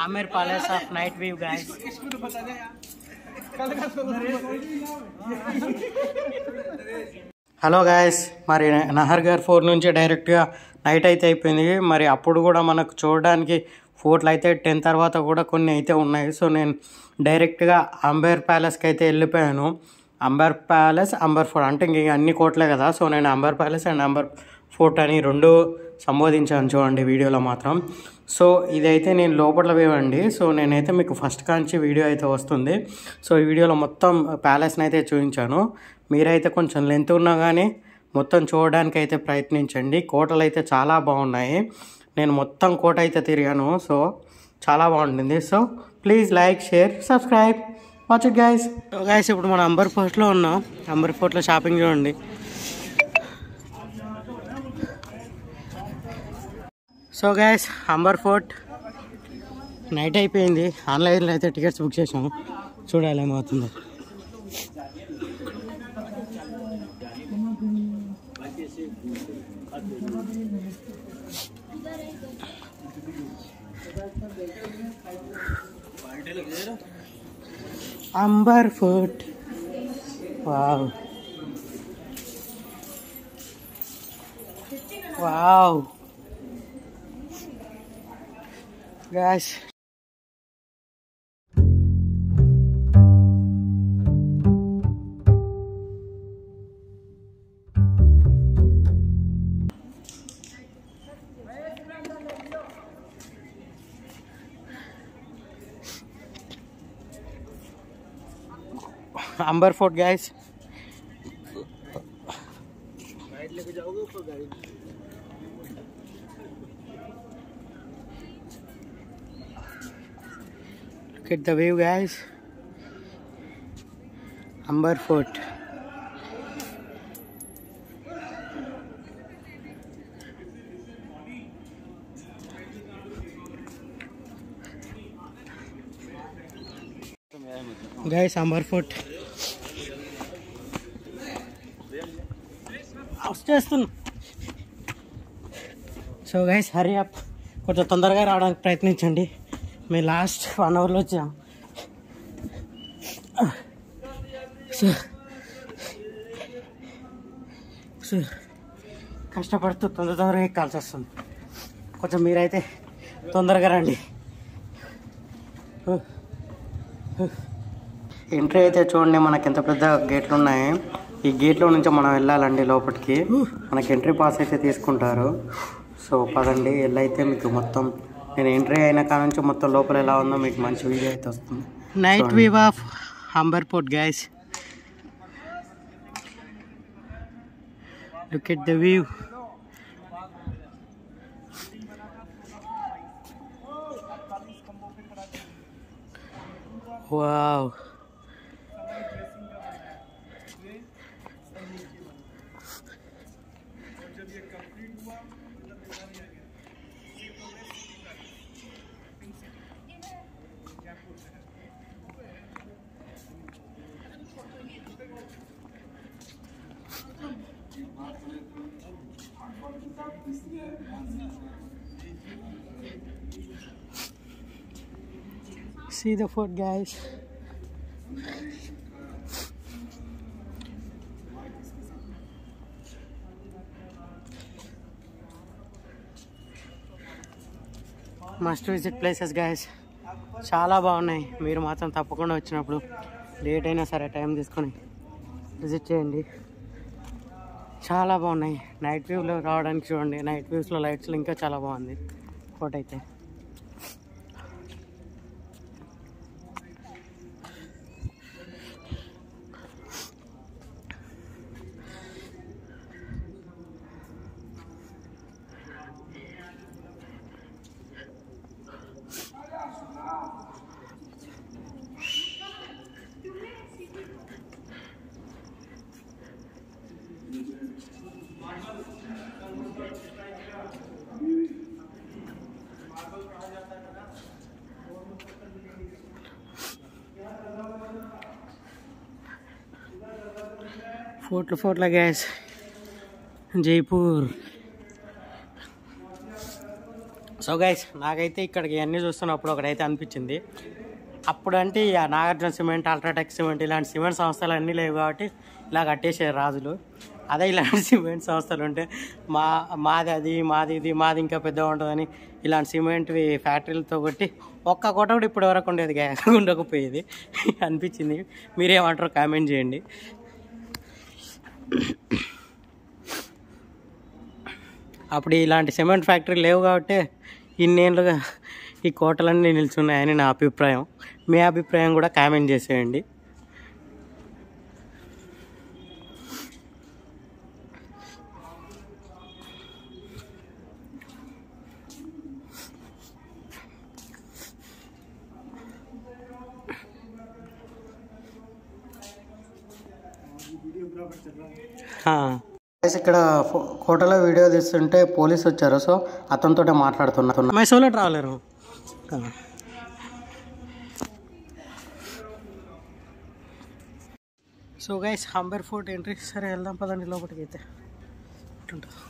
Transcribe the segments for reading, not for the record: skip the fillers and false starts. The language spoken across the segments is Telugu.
Amer Palace of Night View, guys. Hello guys, మరి నహర్గర్ ఫోర్ట్ నుంచి డైరెక్ట్గా నైట్ అయితే అయిపోయింది. మరి అప్పుడు కూడా మనకు చూడడానికి ఫోర్ట్లు అయితే 10 తర్వాత కూడా కొన్ని అయితే ఉన్నాయి. సో నేను డైరెక్ట్గా అంబర్ ప్యాలెస్కి అయితే వెళ్ళిపోయాను. అంబర్ ప్యాలెస్, అంబర్ ఫోర్ట్ అంటే ఇంక అన్ని కోట్లే కదా. సో నేను Amber palace and Amber fort అని రెండు సంబోధించాను చూడండి వీడియోలో మాత్రం. సో ఇదైతే నేను లోపల వేవండి. సో నేనైతే మీకు ఫస్ట్ కాంచి వీడియో అయితే వస్తుంది. సో ఈ వీడియోలో మొత్తం ప్యాలెస్ని అయితే చూపించాను. మీరైతే కొంచెం లెంత్ ఉన్నా కానీ మొత్తం చూడడానికి అయితే ప్రయత్నించండి. కోటలు అయితే చాలా బాగున్నాయి. నేను మొత్తం కోట అయితే తిరిగాను. సో చాలా బాగుంటుంది. So please like, share, subscribe, watch it guys. Guys ఇప్పుడు మనం అంబర్ ఫోర్ట్లో ఉన్నాం. అంబర్ ఫోర్ట్లో షాపింగ్ చూడండి. So guys Amber fort night అయిపోయింది. ఆన్లైన్లో అయితే టికెట్స్ బుక్ చేసాము. చూడాలి ఏమవుతుందో. Amber fort, wow wow guys. Amber fort guys. Guide लेके जाओगे ऊपर guide. Look at the view guys. Amber fort. Guys Amber fort వచ్చేస్తున్నా. సో గైస్ హరీ అప్, కొంచెం తొందరగా రావడానికి ప్రయత్నించండి. మేము లాస్ట్ 1 అవర్లో వచ్చాం. సో కష్టపడుతూ తొందరగా ఎక్కాల్సి వస్తుంది. కొంచెం మీరైతే తొందరగా రండి. ఎంట్రీ అయితే చూడండి, మనకి ఎంత పెద్ద గేట్లు ఉన్నాయి. ఈ గేట్లో నుంచి మనం వెళ్ళాలండి లోపలికి. మనకి ఎంట్రీ పాస్ అయితే తీసుకుంటారు. సో పదండి వెళ్ళైతే మీకు మొత్తం నేను ఎంట్రీ అయిన కాడ నుంచి మొత్తం లోపల ఎలా ఉందో మీకు మంచి వీడియో అయితే వస్తుంది. Night view of Amber fort guys. Look at the view. Wow. See the fort guys. Must visit places guys. చాలా బాగున్నాయి. మీరు మాత్రం తప్పకుండా వచ్చినప్పుడు లేట్ అయినా సరే టైం తీసుకొని విజిట్ చేయండి. చాలా బాగున్నాయి. నైట్ వ్యూలో రావడానికి చూడండి. నైట్ వ్యూస్లో లైట్స్లో ఇంకా చాలా బాగుంది ఫోటో అయితే. Photo gas Jaipur. So guys నాకైతే ఇక్కడికి అన్నీ చూస్తున్నప్పుడు ఒకటైతే అనిపించింది. అప్పుడు అంటే ఇక నాగార్జున సిమెంట్, అల్ట్రాటెక్ సిమెంట్ ఇలాంటి సిమెంట్ సంస్థలు అన్నీ లేవు కాబట్టి ఇలా కట్టేసారు రాజులు. అదే ఇలాంటి సిమెంట్ సంస్థలు ఉంటే మాది ఇంకా పెద్దగా ఉంటుందని ఇలాంటి సిమెంట్ ఫ్యాక్టరీలతో కొట్టి ఒక్క కోట కూడా ఇప్పటి వరకు ఉండకపోయేది అనిపించింది. మీరేమంటారో కామెంట్ చేయండి. అప్పుడు ఇలాంటి సిమెంట్ ఫ్యాక్టరీ లేవు కాబట్టి ఇన్నేళ్ళుగా ఈ కోటలన్నీ నిల్చున్నాయని నా అభిప్రాయం. మీ అభిప్రాయం కూడా కామెంట్ చేసేయండి. ఇక్కడ కోటలో వీడియో తీస్తుంటే పోలీస్ వచ్చారు. సో అతనితో మాట్లాడుతున్నా. My solo traveller. So guys Amber fort entry. సరే వెళ్దాం పదండి లోపలికి. అయితే ఇట్లుంటుంది.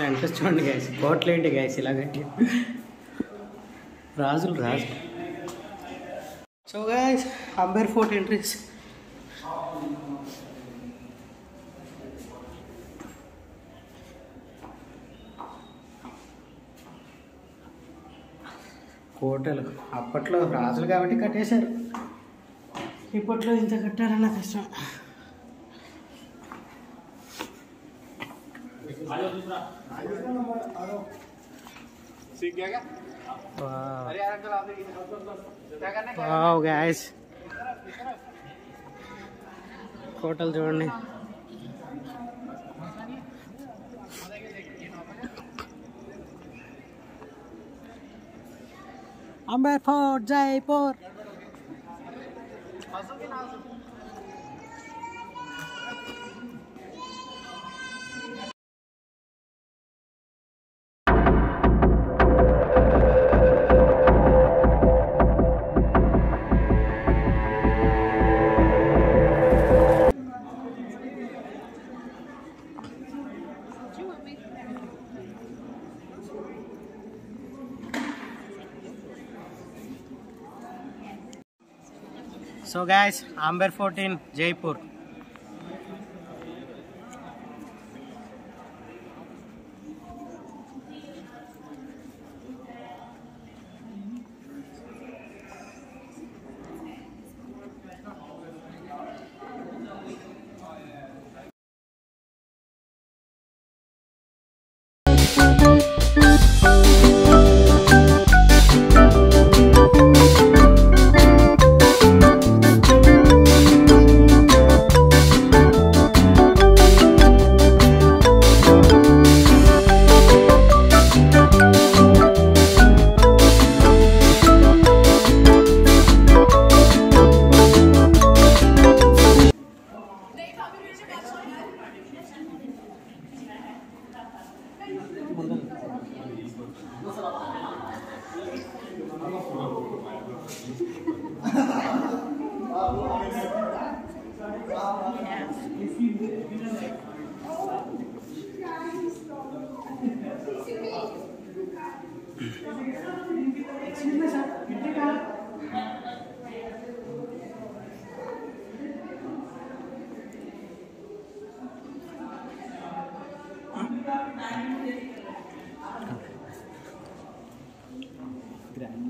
ఇంట్రెస్ట్ చూడండి గైస్, కోట్లు ఏంటి గైస్ ఇలాగంటే రాజులు. So guys Amber fort entries. కోటలు అప్పట్లో రాజులు కాబట్టి కట్టేశారు. ఇప్పట్లో ఇంత కట్టారన్న కష్టం. వావ్ గైస్ కోటలు చూడండి. Amber fort Jaipur. So guys, Amber Fort in Jaipur.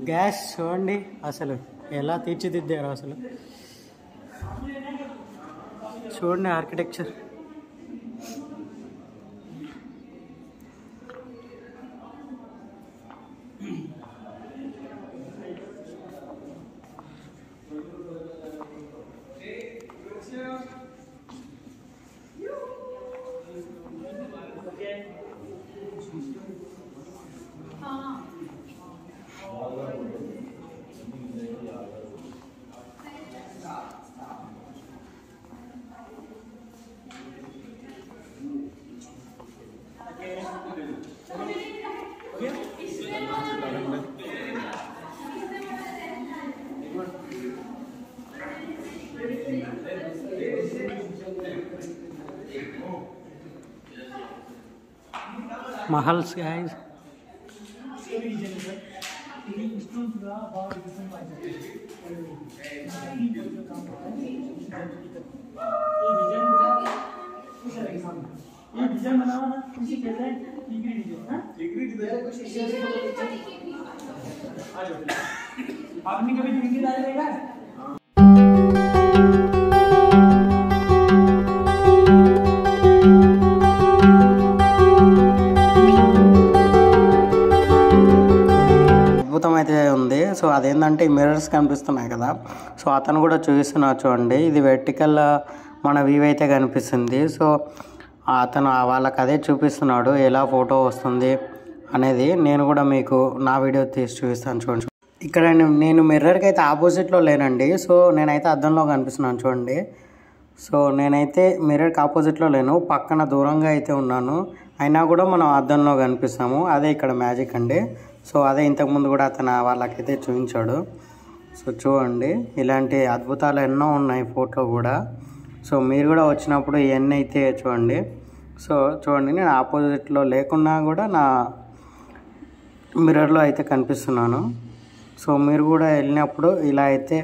Guys చూడండి అసలు ఎలా తీర్చిదిద్దారు. అసలు చూడండి ఆర్కిటెక్చర్. महल्स गाइस ये डिजाइन बनाओ ना किसी कहते हैं डिग्री डिजाइन ना डिग्री डिजाइन आ जाओ आपने कभी डिग्री डालेगा అద్భుతం అయితే ఉంది. సో అదేంటంటే మిర్రర్స్ కనిపిస్తున్నాయి కదా, సో అతను కూడా చూపిస్తున్నారు చూడండి. ఇది వెర్టికల్ మన వ్యూ అయితే కనిపిస్తుంది. సో అతను వాళ్ళకి అదే చూపిస్తున్నాడు ఎలా ఫోటో వస్తుంది అనేది. నేను కూడా మీకు నా వీడియో తీసి చూపిస్తాను చూడండి. ఇక్కడ నేను మిర్రర్కి అయితే ఆపోజిట్లో లేనండి. సో నేనైతే అద్దంలో కనిపిస్తున్నాను చూడండి. సో నేనైతే మిర్రర్కి ఆపోజిట్లో లేను, పక్కన దూరంగా అయితే ఉన్నాను. అయినా కూడా మనం అద్దంలో కనిపిస్తాము. అదే ఇక్కడ మ్యాజిక్ అండి. సో అదే ఇంతకుముందు కూడా అతను వాళ్ళకైతే చూపించాడు. సో చూడండి, ఇలాంటి అద్భుతాలు ఎన్నో ఉన్నాయి ఫోటో కూడా. సో మీరు కూడా వచ్చినప్పుడు ఇవన్నీ అయితే చూడండి. సో చూడండి, నేను ఆపోజిట్లో లేకున్నా కూడా నా మిర్రర్లో అయితే కనిపిస్తున్నాను. సో మీరు కూడా వెళ్ళినప్పుడు ఇలా అయితే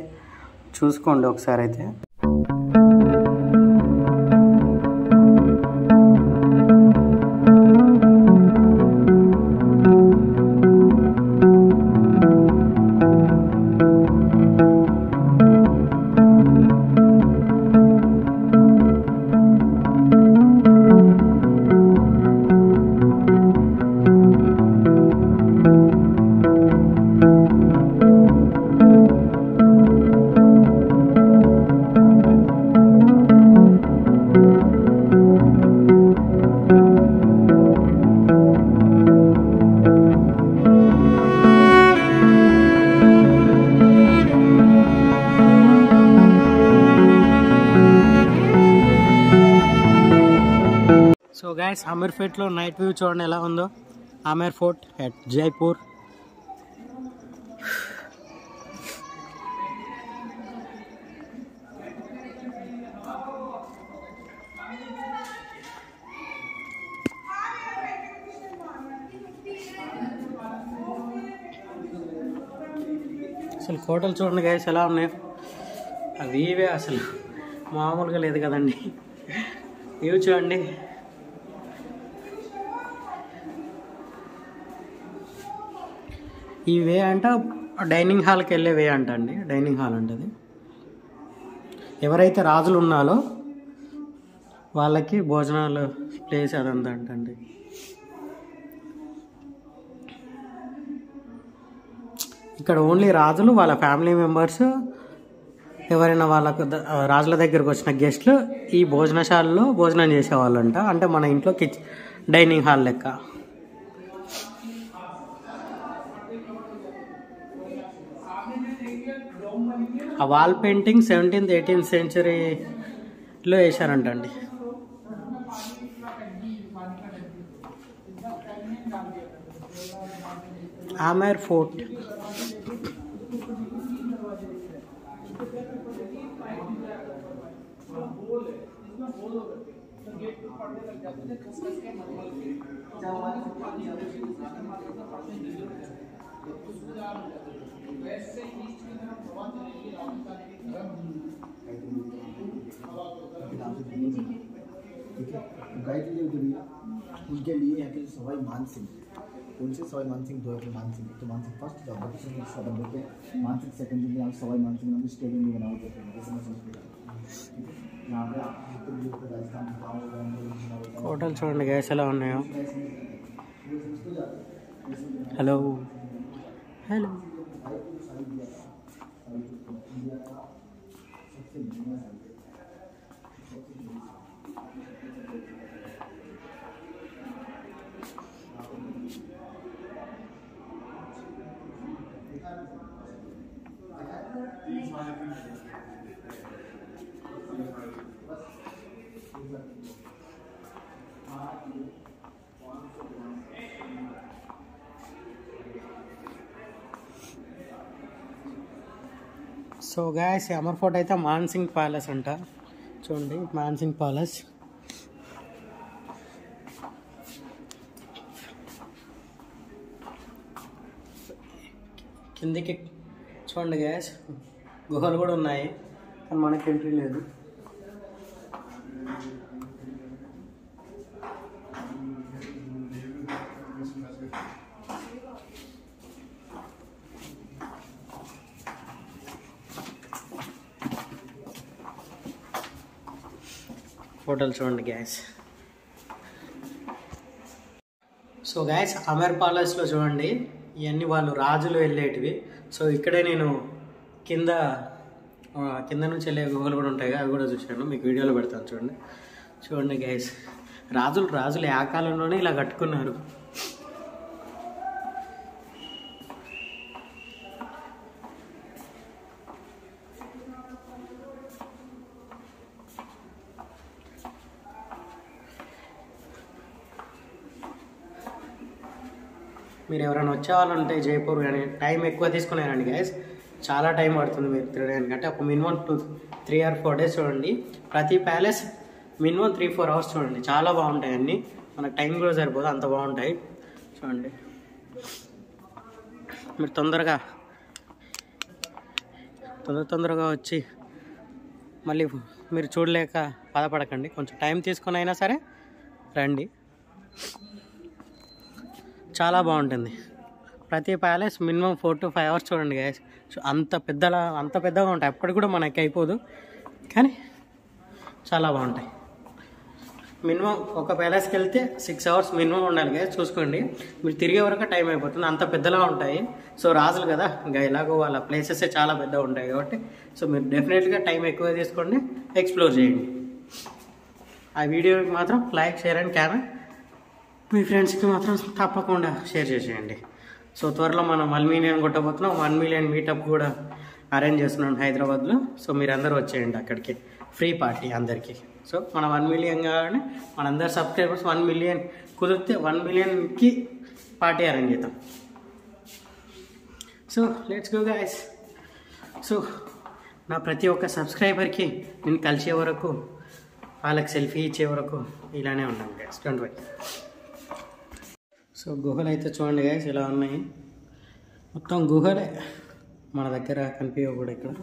చూసుకోండి ఒకసారి అయితే. సో గైస్, అమీర్ ఫోర్ట్లో నైట్ వ్యూ చూడండి ఎలా ఉందో. Amer fort at Jaipur. అసలు కోటలు చూడండి గైస్ ఎలా ఉన్నాయి. అవి ఇవే అసలు మామూలుగా లేదు కదండి. ఇవి చూడండి. ఈ వే అంట డైనింగ్ హాల్కి వెళ్ళే వే అంట అండి. డైనింగ్ హాల్ అంటది. ఎవరైతే రాజులు ఉన్నారో వాళ్ళకి భోజనాలు ప్లేస్ అదంతా అంటండి. ఇక్కడ ఓన్లీ రాజులు, వాళ్ళ ఫ్యామిలీ మెంబర్స్, ఎవరైనా వాళ్ళకు రాజుల దగ్గరకు వచ్చిన గెస్ట్లు ఈ భోజనశాలలో భోజనం చేసేవాళ్ళంట. అంటే మన ఇంట్లో డైనింగ్ హాల్ లెక్క. ఆ వాల్ పెయింటింగ్ 17th 18th సెంచరీలో వేశారంటండి. ఆమెర్ ఫోర్ట్. उनके लिए है कि सवाई मान सिंह, उनसे सवाई मान सिंह 2 मान सिंह, तो मान सिंह फर्स्ट जब बच्चे से सब बोलते हैं मान सिंह सेकंड दिन आप सवाई मान सिंह हम स्टेडियम में बनाओ देते हैं जैसे मैं समझ यहाँ पे आप राजस्थान హోటల్ చూడండి గ్యాస్ ఎలా ఉన్నాయో. Hello hello. So guys, Amar fort అయితే మాన్సింగ్ ప్యాలెస్ అంట. చూడండి మాన్సింగ్ ప్యాలెస్. కిందికి చూడండి గ్యాస్ గుహలు కూడా ఉన్నాయి, కానీ మనకి ఎంట్రీ లేదు. హోటల్ చూడండి గ్యాస్. సో గ్యాస్ అమర్ ప్యాలెస్లో చూడండి ఇవన్నీ వాళ్ళు రాజులు వెళ్ళేటివి. సో ఇక్కడే నేను కింద నుంచి వెళ్ళే గుహలు కూడా ఉంటాయి, అవి కూడా చూశాను, మీకు వీడియోలో పెడతాను చూడండి. చూడండి గ్యాస్ రాజులు ఆ కాలంలోనే ఇలా కట్టుకున్నారు. మీరు ఎవరైనా వచ్చే వాళ్ళు ఉంటే జైపూర్ కానీ టైం ఎక్కువ తీసుకున్నారండి గైస్, చాలా టైం పడుతుంది మీరు తిరగడానికి. అంటే ఒక మినిమం 3 or 4 days చూడండి. ప్రతి ప్యాలెస్ మినిమం 3-4 hours చూడండి, చాలా బాగుంటాయి అన్నీ. మనకు టైం కూడా సరిపోదు, అంత బాగుంటాయి చూడండి. మీరు తొందరగా వచ్చి మళ్ళీ మీరు చూడలేక బాధపడకండి, కొంచెం టైం తీసుకొని అయినా సరే రండి, చాలా బాగుంటుంది. ప్రతి ప్యాలెస్ మినిమం 4 to 5 hours చూడండి గైస్. అంత పెద్దగా ఉంటాయి, అప్పటికి కూడా మనకి అయిపోదు, కానీ చాలా బాగుంటాయి. మినిమం ఒక ప్యాలెస్కి వెళ్తే 6 hours మినిమం ఉండాలి గైస్, చూసుకోండి. మీరు తిరిగే వరకు టైం అయిపోతుంది, అంత పెద్దలా ఉంటాయి. సో రాజులు కదా, ఇంకా ఎలాగో వాళ్ళ ప్లేసెస్ చాలా పెద్దగా ఉంటాయి కాబట్టి సో మీరు డెఫినెట్గా టైం ఎక్కువ తీసుకోండి, ఎక్స్ప్లోర్ చేయండి. ఆ వీడియోకి మాత్రం లైక్, షేర్ అండ్ కామెంట్ మీ ఫ్రెండ్స్కి మాత్రం తప్పకుండా షేర్ చేసేయండి. సో త్వరలో మనం 1 million కొట్టబోతున్నాం. 1 million మీటప్ కూడా అరేంజ్ చేస్తున్నాం హైదరాబాద్లో. సో మీరు అందరూ వచ్చేయండి అక్కడికి, ఫ్రీ పార్టీ అందరికీ. సో మన 1 million కాగానే మనందరు సబ్స్క్రైబర్స్ 1 million కుదిరితే 1 millionకి పార్టీ అరేంజ్ చేద్దాం. So let's go guys. So నా ప్రతి ఒక్క సబ్స్క్రైబర్కి నేను కలిసే వరకు, వాళ్ళకి సెల్ఫీ ఇచ్చే వరకు ఇలానే ఉన్నాను గైస్, డోంట్ వరీ. సో గుహలు అయితే చూడండి గైస్ ఇలా ఉన్నాయి, మొత్తం గుహలే, మన దగ్గర కనిపించవు కూడా ఇక్కడ.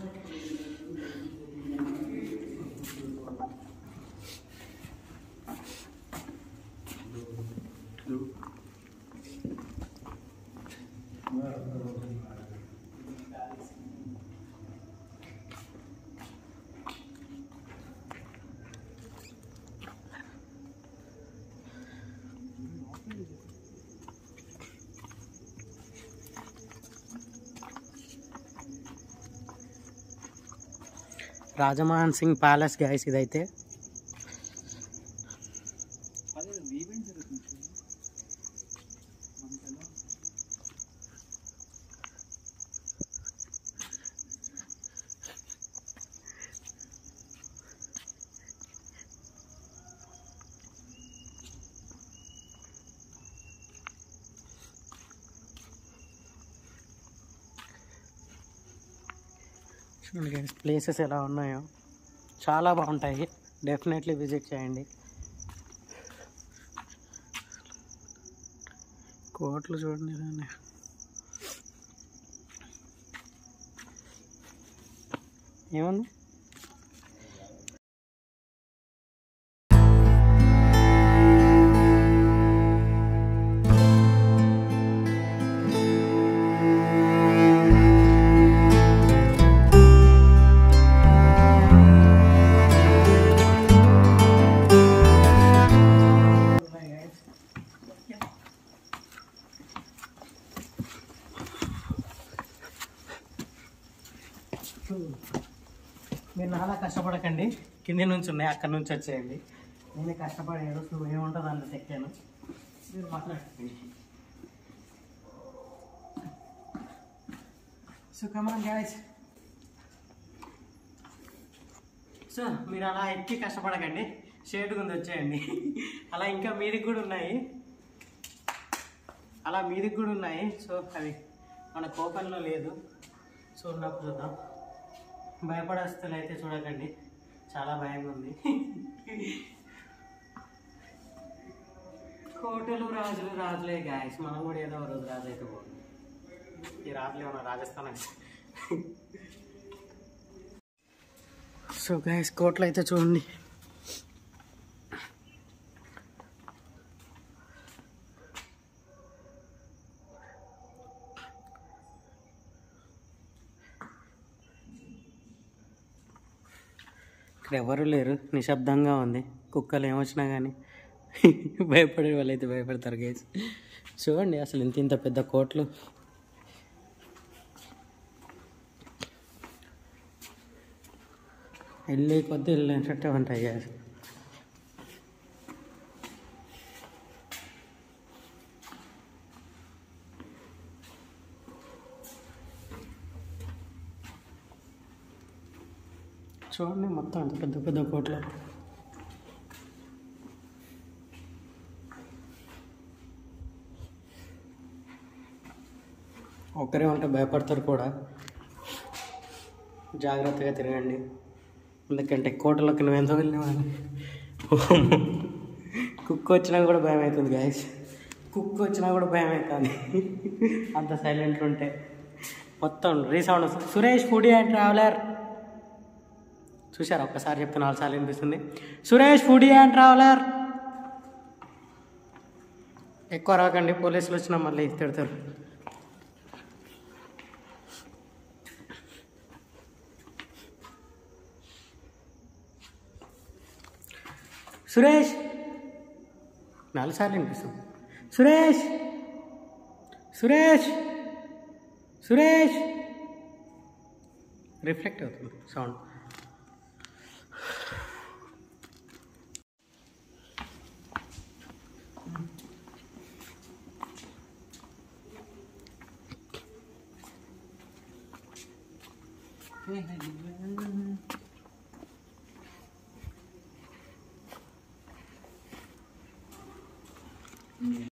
రాజమోహన్ సింగ్ ప్యాలెస్ గైస్ ఇదైతే. చూడండి గైస్ ప్లేసెస్ ఎలా ఉన్నాయో, చాలా బాగుంటాయి, డెఫినెట్లీ విజిట్ చేయండి. కోట్లు చూడండి దాన్ని. ఏముంది మీరు నాలా కష్టపడకండి, కింది నుంచి ఉన్నాయి అక్కడి నుంచి వచ్చేయండి. నేనే కష్టపడేది, నువ్వు ఏముంటుందో అందులో ఎక్కాను, మీరు మాట్లాడుకోండి. So come on guys. సో మీరు అలా ఎక్కి కష్టపడకండి, షేడ్ కింద వచ్చేయండి. అలా ఇంకా మీదికి కూడా ఉన్నాయి, సో అవి మన కోపంలో లేదు. సో ఉన్నప్పుడు చూద్దాం. భయపడేస్తులు అయితే చూడకండి, చాలా భయంగా ఉంది. కోటలు రాజులు రాజులే గాయస్, మనం కూడా ఏదో రోజు రాజు అయితే పోతుంది. ఈ రాజులు ఏమన్నా రాజస్థాన్ అంటే. సో గాయస్ కోటలు అయితే చూడండి. ఇక్కడ ఎవరు లేరు, నిశ్శబ్దంగా ఉంది. కుక్కలు ఏమొచ్చినా కానీ భయపడే వాళ్ళైతే భయపడతారు గైస్. చూడండి అసలు ఇంత ఇంత పెద్ద కోట్లు. వెళ్ళి కొద్ది వెళ్ళేటట్టే ఉంటాయి గైస్. చూడండి మొత్తం అంత పెద్ద పెద్ద కోట్లు. ఒక్కరే ఉంటే భయపడతారు కూడా. జాగ్రత్తగా తిరగండి, ఎందుకంటే కోటలోకి నువ్వు ఎంతో వెళ్ళినవాళ్ళు. కుక్క వచ్చినా కూడా భయం అవుతుంది గాయస్, కుక్క వచ్చినా కూడా భయం అవుతుంది అంత సైలెంట్ ఉంటే. మొత్తం రీసౌండ్ వస్తుంది. సురేష్ ఫుడీ అండ్ ట్రావెలర్ చూసారా? ఒక్కసారి చెప్తే 4 సార్లు వినిపిస్తుంది. Suresh foodie and traveller. ఎక్కువ రాకండి, పోలీసులు వచ్చినా మళ్ళీ తిడతారు. సురేష్ 4 సార్లు వినిపిస్తుంది. సురేష్ సురేష్ సురేష్ రిఫ్లెక్ట్ అవుతుంది సౌండ్.